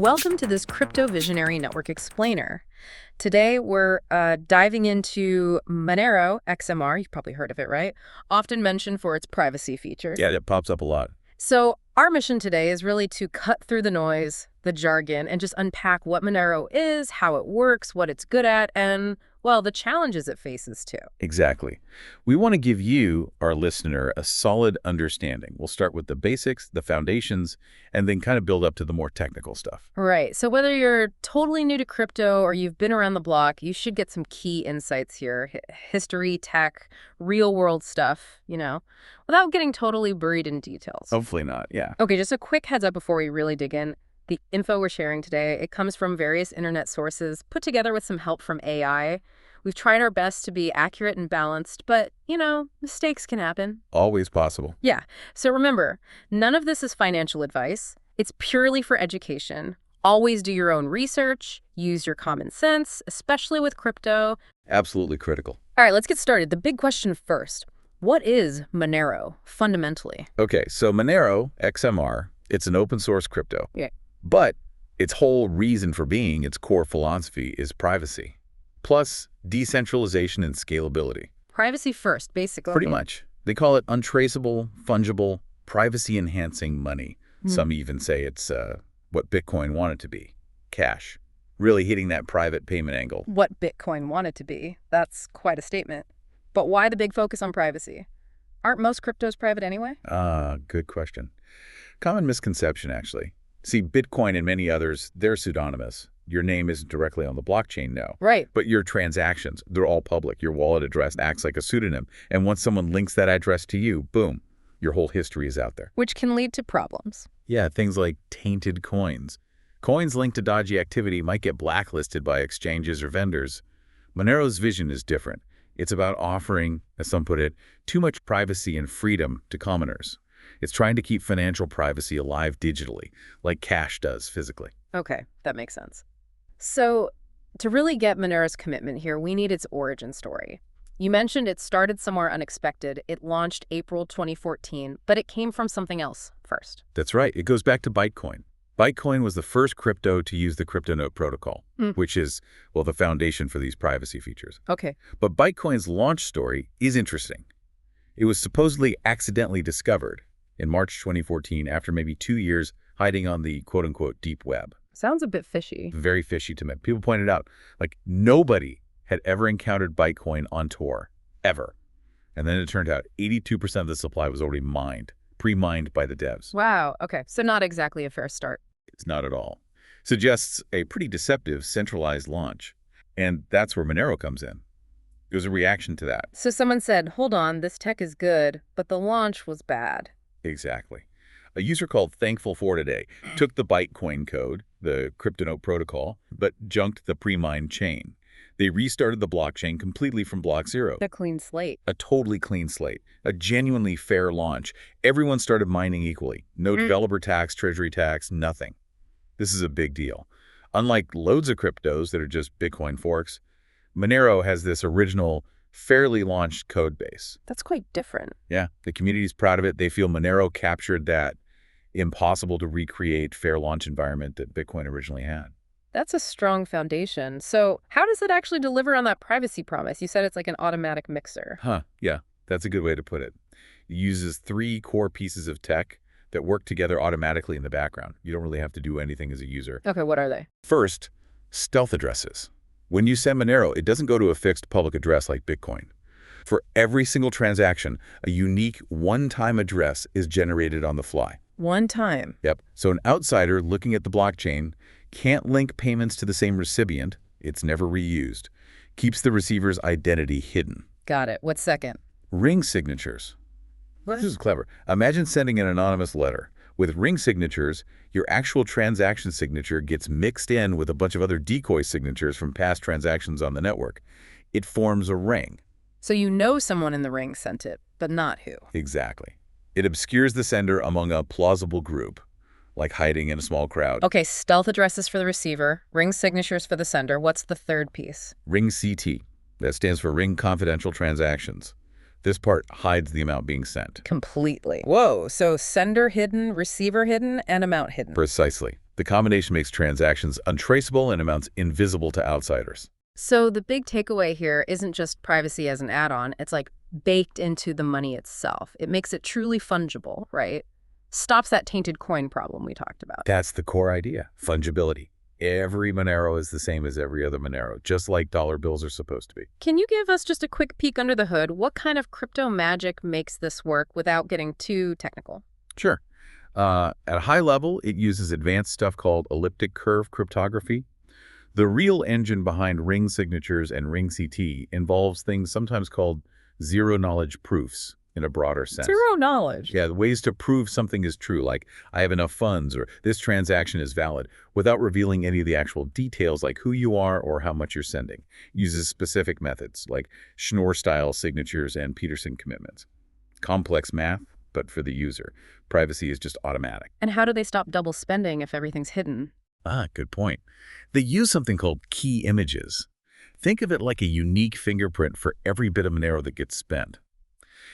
Welcome to this Crypto Visionary Network Explainer. Today, we're diving into Monero, XMR, you've probably heard of it, right? Often mentioned for its privacy features. Yeah, it pops up a lot. So our mission today is really to cut through the noise, the jargon, and just unpack what Monero is, how it works, what it's good at, and, well, the challenges it faces too. Exactly. We want to give you, our listener, a solid understanding. We'll start with the basics, the foundations, and then kind of build up to the more technical stuff. Right. So whether you're totally new to crypto or you've been around the block, you should get some key insights here. History, tech, real-world stuff, without getting totally buried in details. Hopefully not, yeah. Okay, just a quick heads up before we really dig in. The info we're sharing today, it comes from various internet sources, put together with some help from AI. We've tried our best to be accurate and balanced, but, mistakes can happen. Always possible. Yeah. So remember, none of this is financial advice. It's purely for education. Always do your own research, use your common sense, especially with crypto. Absolutely critical. All right, let's get started. The big question first. What is Monero, fundamentally? Okay, so Monero, XMR, it's an open source crypto. Yeah. But its whole reason for being, its core philosophy, is privacy. Plus decentralization and scalability. Privacy first, basically. Pretty much. They call it untraceable, fungible, privacy-enhancing money. Some even say it's what Bitcoin wanted to be, cash. Really hitting that private payment angle. What Bitcoin wanted to be. That's quite a statement. But why the big focus on privacy? Aren't most cryptos private anyway? Good question. Common misconception, actually. See, Bitcoin and many others, they're pseudonymous. Your name isn't directly on the blockchain, no. Right. But your transactions, they're all public. Your wallet address acts like a pseudonym. And once someone links that address to you, boom, your whole history is out there. Which can lead to problems. Yeah, things like tainted coins. Coins linked to dodgy activity might get blacklisted by exchanges or vendors. Monero's vision is different. It's about offering, as some put it, too much privacy and freedom to commoners. It's trying to keep financial privacy alive digitally, like cash does physically. Okay, that makes sense. So, to really get Monero's commitment here, we need its origin story. You mentioned it started somewhere unexpected. It launched April 2014, but it came from something else first. That's right. It goes back to Bytecoin. Bytecoin was the first crypto to use the CryptoNote protocol, which is, well, the foundation for these privacy features. Okay. But Bytecoin's launch story is interesting. It was supposedly accidentally discovered in March 2014 after maybe 2 years hiding on the quote-unquote deep web. Sounds a bit fishy. Very fishy to me. People pointed out, like, nobody had ever encountered Bytecoin on Tor, ever. And then it turned out 82% of the supply was already mined, pre-mined by the devs. Wow, okay. So not exactly a fair start. It's not at all. Suggests a pretty deceptive centralized launch. And that's where Monero comes in. It was a reaction to that. So someone said, hold on, this tech is good, but the launch was bad. Exactly. A user called Thankful4Today took the Bytecoin code, the CryptoNote protocol, but junked the pre-mined chain. They restarted the blockchain completely from block zero. A clean slate. A totally clean slate. A genuinely fair launch. Everyone started mining equally. No developer tax, treasury tax, nothing. This is a big deal. Unlike loads of cryptos that are just Bitcoin forks, Monero has this original, fairly launched code base. That's quite different. Yeah, the community's proud of it. They feel Monero captured that impossible to recreate fair launch environment that Bitcoin originally had. That's a strong foundation. So how does it actually deliver on that privacy promise? You said it's like an automatic mixer. Yeah, that's a good way to put it. It uses 3 core pieces of tech that work together automatically in the background. You don't really have to do anything as a user. Okay, what are they? First, stealth addresses. When you send Monero, it doesn't go to a fixed public address like Bitcoin. For every single transaction, a unique one-time address is generated on the fly. One time? Yep. So an outsider looking at the blockchain can't link payments to the same recipient. It's never reused. Keeps the receiver's identity hidden. Got it. What's second? Ring signatures. What? This is clever. Imagine sending an anonymous letter. With ring signatures, your actual transaction signature gets mixed in with a bunch of other decoy signatures from past transactions on the network. It forms a ring. So you know someone in the ring sent it, but not who. Exactly. It obscures the sender among a plausible group, like hiding in a small crowd. Okay, stealth addresses for the receiver, ring signatures for the sender. What's the third piece? Ring CT. That stands for Ring Confidential Transactions. This part hides the amount being sent. Completely. Whoa, so sender hidden, receiver hidden, and amount hidden. Precisely. The combination makes transactions untraceable and amounts invisible to outsiders. So the big takeaway here isn't just privacy as an add-on, it's like baked into the money itself. It makes it truly fungible, right? Stops that tainted coin problem we talked about. That's the core idea, fungibility. Every Monero is the same as every other Monero, just like dollar bills are supposed to be. Can you give us just a quick peek under the hood? What kind of crypto magic makes this work without getting too technical? Sure. At a high level, it uses advanced stuff called elliptic curve cryptography. The real engine behind ring signatures and ring CT involves things sometimes called zero-knowledge proofs in a broader sense. Zero knowledge. Yeah, the ways to prove something is true, like I have enough funds or this transaction is valid, without revealing any of the actual details like who you are or how much you're sending. Uses specific methods like Schnorr-style signatures and Peterson commitments. Complex math, but for the user. Privacy is just automatic. And how do they stop double spending if everything's hidden? Good point. They use something called key images. Think of it like a unique fingerprint for every bit of Monero that gets spent.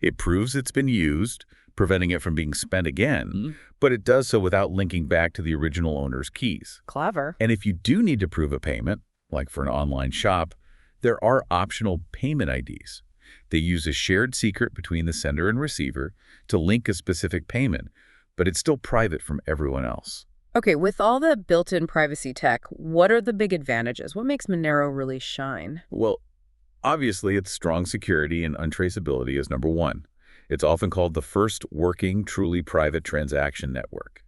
It proves it's been used, preventing it from being spent again, but it does so without linking back to the original owner's keys. Clever. And if you do need to prove a payment, like for an online shop, there are optional payment IDs. They use a shared secret between the sender and receiver to link a specific payment, but it's still private from everyone else. Okay, with all the built-in privacy tech, what are the big advantages? What makes Monero really shine? Well, obviously, its strong security and untraceability is number one. It's often called the first working, truly private transaction network.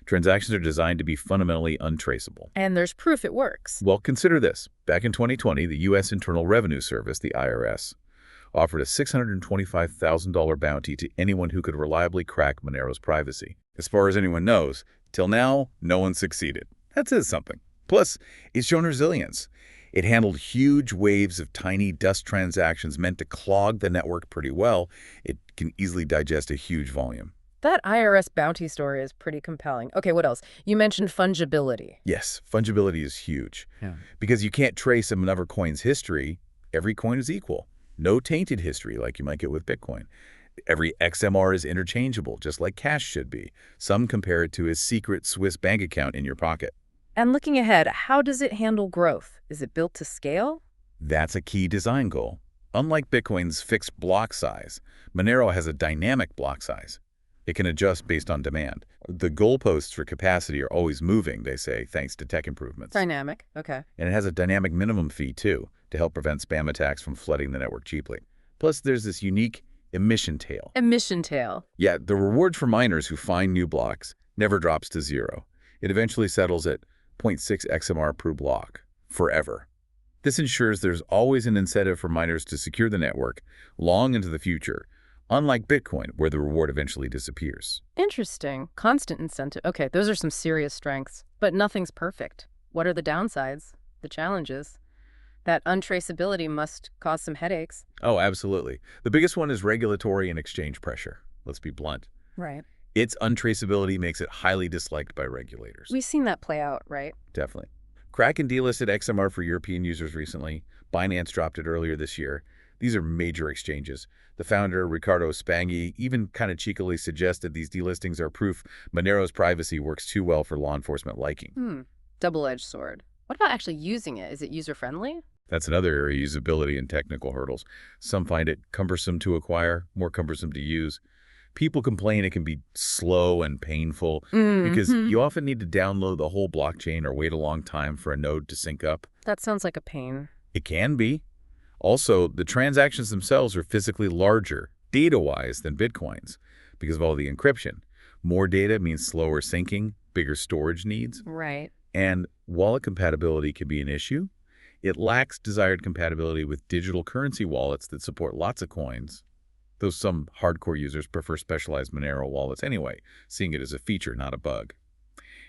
Transactions are designed to be fundamentally untraceable. And there's proof it works. Well, consider this. Back in 2020, the U.S. Internal Revenue Service, the IRS, offered a $625,000 bounty to anyone who could reliably crack Monero's privacy. As far as anyone knows, till now, no one succeeded. That says something. Plus, it's shown resilience. It handled huge waves of tiny dust transactions meant to clog the network pretty well. It can easily digest a huge volume. That IRS bounty story is pretty compelling. Okay, what else? You mentioned fungibility. Yes, fungibility is huge. Yeah. Because you can't trace another coin's history, every coin is equal. No tainted history like you might get with Bitcoin. Every XMR is interchangeable, just like cash should be. Some compare it to a secret Swiss bank account in your pocket. And looking ahead, how does it handle growth? Is it built to scale? That's a key design goal. Unlike Bitcoin's fixed block size, Monero has a dynamic block size. It can adjust based on demand. The goalposts for capacity are always moving, they say, thanks to tech improvements. Dynamic, okay. And it has a dynamic minimum fee, too, to help prevent spam attacks from flooding the network cheaply. Plus, there's this unique emission tail. Emission tail. Yeah, the reward for miners who find new blocks never drops to zero. It eventually settles at 0.6 XMR per block, forever. This ensures there's always an incentive for miners to secure the network long into the future, unlike Bitcoin, where the reward eventually disappears. Interesting. Constant incentive. Okay, those are some serious strengths. But nothing's perfect. What are the downsides? The challenges? That untraceability must cause some headaches. Oh, absolutely. The biggest one is regulatory and exchange pressure. Let's be blunt. Right. Its untraceability makes it highly disliked by regulators. We've seen that play out, right? Definitely. Kraken delisted XMR for European users recently. Binance dropped it earlier this year. These are major exchanges. The founder, Ricardo Spanghi, even kind of cheekily suggested these delistings are proof Monero's privacy works too well for law enforcement liking. Double-edged sword. What about actually using it? Is it user-friendly? That's another area, usability and technical hurdles. Some find it cumbersome to acquire, more cumbersome to use. People complain it can be slow and painful because you often need to download the whole blockchain or wait a long time for a node to sync up. That sounds like a pain. It can be. Also, the transactions themselves are physically larger, data-wise, than Bitcoin's because of all the encryption. More data means slower syncing, bigger storage needs. Right. And wallet compatibility can be an issue. It lacks desired compatibility with digital currency wallets that support lots of coins, though some hardcore users prefer specialized Monero wallets anyway, seeing it as a feature, not a bug.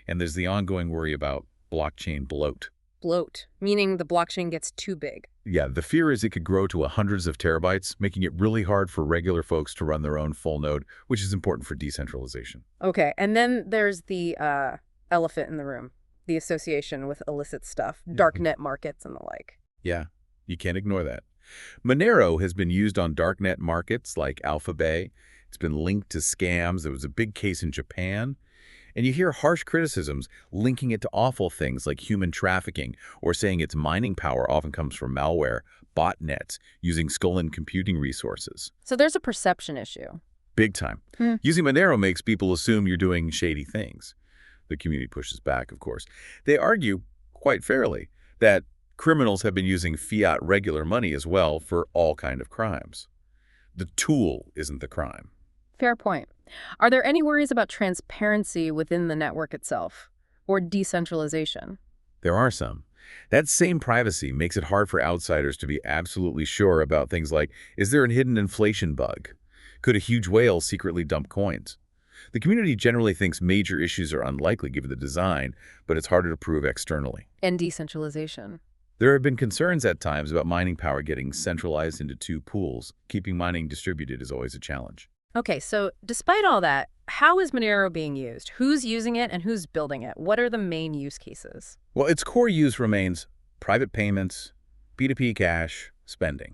And there's the ongoing worry about blockchain bloat. Bloat, meaning the blockchain gets too big. Yeah, the fear is it could grow to hundreds of terabytes, making it really hard for regular folks to run their own full node, which is important for decentralization. Okay, and then there's the elephant in the room, the association with illicit stuff, darknet markets and the like. Yeah, you can't ignore that. Monero has been used on darknet markets like Alphabay. It's been linked to scams. There was a big case in Japan. And you hear harsh criticisms linking it to awful things like human trafficking or saying its mining power often comes from malware, botnets, using stolen computing resources. So there's a perception issue. Big time. Hmm. Using Monero makes people assume you're doing shady things. The community pushes back, of course. They argue, quite fairly, that criminals have been using fiat regular money as well for all kind of crimes. The tool isn't the crime. Fair point. Are there any worries about transparency within the network itself or decentralization? There are some. That same privacy makes it hard for outsiders to be absolutely sure about things like, is there a hidden inflation bug? Could a huge whale secretly dump coins? The community generally thinks major issues are unlikely given the design, but it's harder to prove externally. And decentralization. There have been concerns at times about mining power getting centralized into two pools. Keeping mining distributed is always a challenge. Okay, so despite all that, how is Monero being used? Who's using it and who's building it? What are the main use cases? Well, its core use remains private payments, P2P cash, spending.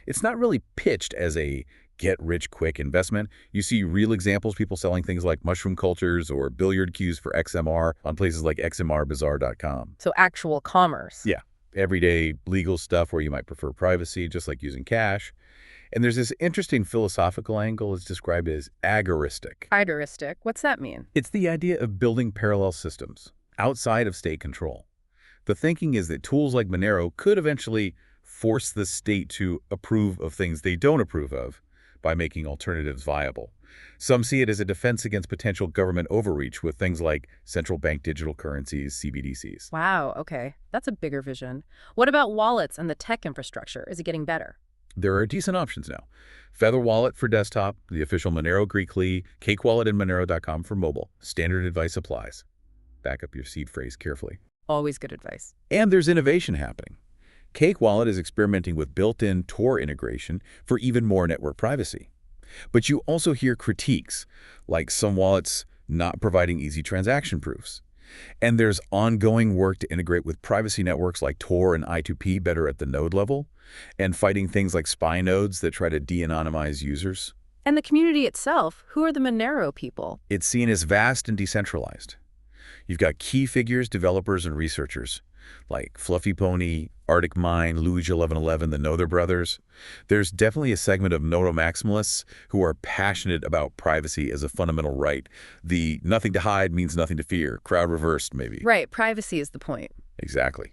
It's not really pitched as a get-rich-quick investment. You see real examples, people selling things like mushroom cultures or billiard cues for XMR on places like xmrbazaar.com. So actual commerce. Yeah, everyday legal stuff where you might prefer privacy, just like using cash. And there's this interesting philosophical angle. It's described as agoristic. Agoristic. What's that mean? It's the idea of building parallel systems outside of state control. The thinking is that tools like Monero could eventually force the state to approve of things they don't approve of by making alternatives viable. Some see it as a defense against potential government overreach with things like central bank digital currencies, CBDCs. Wow, okay. That's a bigger vision. What about wallets and the tech infrastructure? Is it getting better? There are decent options now. Feather Wallet for desktop, the official Monero Greekly, Cake Wallet and Monero.com for mobile. Standard advice applies. Back up your seed phrase carefully. Always good advice. And there's innovation happening. Cake Wallet is experimenting with built-in Tor integration for even more network privacy. But you also hear critiques, like some wallets not providing easy transaction proofs. And there's ongoing work to integrate with privacy networks like Tor and I2P better at the node level, and fighting things like spy nodes that try to de-anonymize users. And the community itself, who are the Monero people? It's seen as vast and decentralized. You've got key figures, developers, and researchers, like Fluffy Pony, Arctic Mine, Luigi 1111, the Nother brothers. There's definitely a segment of noto-maximalists who are passionate about privacy as a fundamental right. The nothing to hide means nothing to fear, crowd reversed, maybe. Right, privacy is the point. Exactly.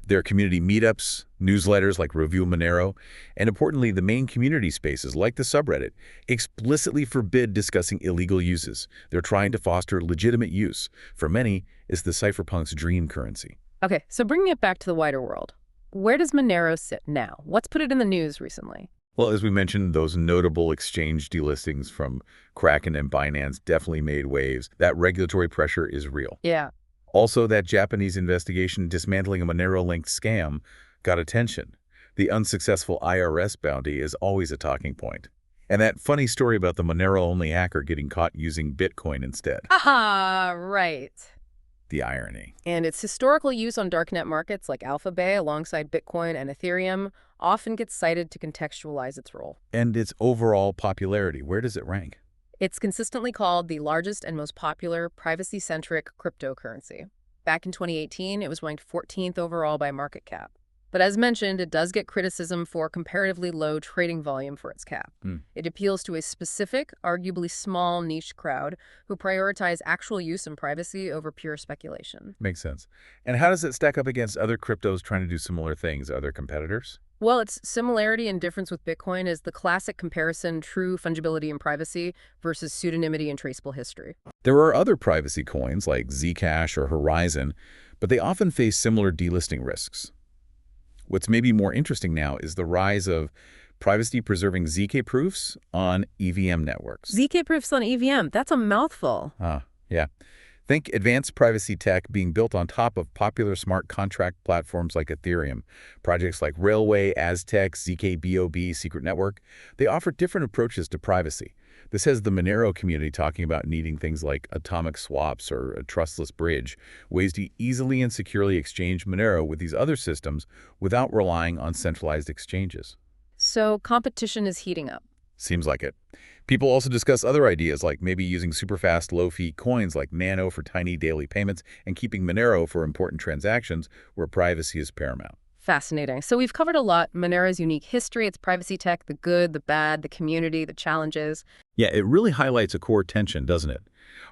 There are community meetups, newsletters like Review Monero, and importantly, the main community spaces like the subreddit explicitly forbid discussing illegal uses. They're trying to foster legitimate use. For many, it's the cypherpunk's dream currency. Okay, so bringing it back to the wider world, where does Monero sit now? What's put it in the news recently? Well, as we mentioned, those notable exchange delistings from Kraken and Binance definitely made waves. That regulatory pressure is real. Yeah. Also, that Japanese investigation dismantling a Monero-linked scam got attention. The unsuccessful IRS bounty is always a talking point. And that funny story about the Monero-only hacker getting caught using Bitcoin instead. Aha, right. The irony. And its historical use on darknet markets like Alphabay alongside Bitcoin and Ethereum often gets cited to contextualize its role. And its overall popularity, where does it rank? It's consistently called the largest and most popular privacy-centric cryptocurrency. Back in 2018, it was ranked 14th overall by market cap. But as mentioned, it does get criticism for comparatively low trading volume for its cap. It appeals to a specific, arguably small niche crowd who prioritize actual use and privacy over pure speculation. Makes sense. And how does it stack up against other cryptos trying to do similar things, other competitors? Well, its similarity and difference with Bitcoin is the classic comparison, true fungibility and privacy versus pseudonymity and traceable history. There are other privacy coins like Zcash or Horizon, but they often face similar delisting risks. What's maybe more interesting now is the rise of privacy-preserving ZK proofs on EVM networks. ZK proofs on EVM, that's a mouthful. Yeah. Think advanced privacy tech being built on top of popular smart contract platforms like Ethereum. Projects like Railway, Aztec, ZKBOB, Secret Network, they offer different approaches to privacy. This has the Monero community talking about needing things like atomic swaps or a trustless bridge, ways to easily and securely exchange Monero with these other systems without relying on centralized exchanges. So competition is heating up. Seems like it. People also discuss other ideas, like maybe using super-fast, low-fee coins like Nano for tiny daily payments and keeping Monero for important transactions where privacy is paramount. Fascinating. So we've covered a lot: Monero's unique history, its privacy tech, the good, the bad, the community, the challenges. Yeah, it really highlights a core tension, doesn't it?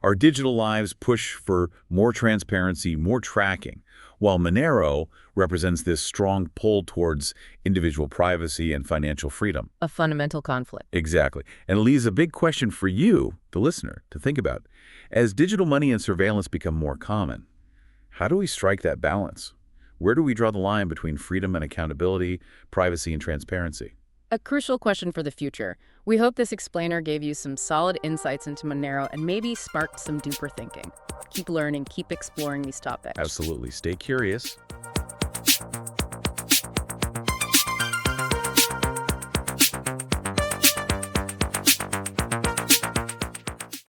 Our digital lives push for more transparency, more tracking, while Monero represents this strong pull towards individual privacy and financial freedom. A fundamental conflict. Exactly. And it leaves a big question for you, the listener, to think about. As digital money and surveillance become more common, how do we strike that balance? Where do we draw the line between freedom and accountability, privacy and transparency? A crucial question for the future. We hope this explainer gave you some solid insights into Monero and maybe sparked some deeper thinking. Keep learning, keep exploring these topics. Absolutely. Stay curious.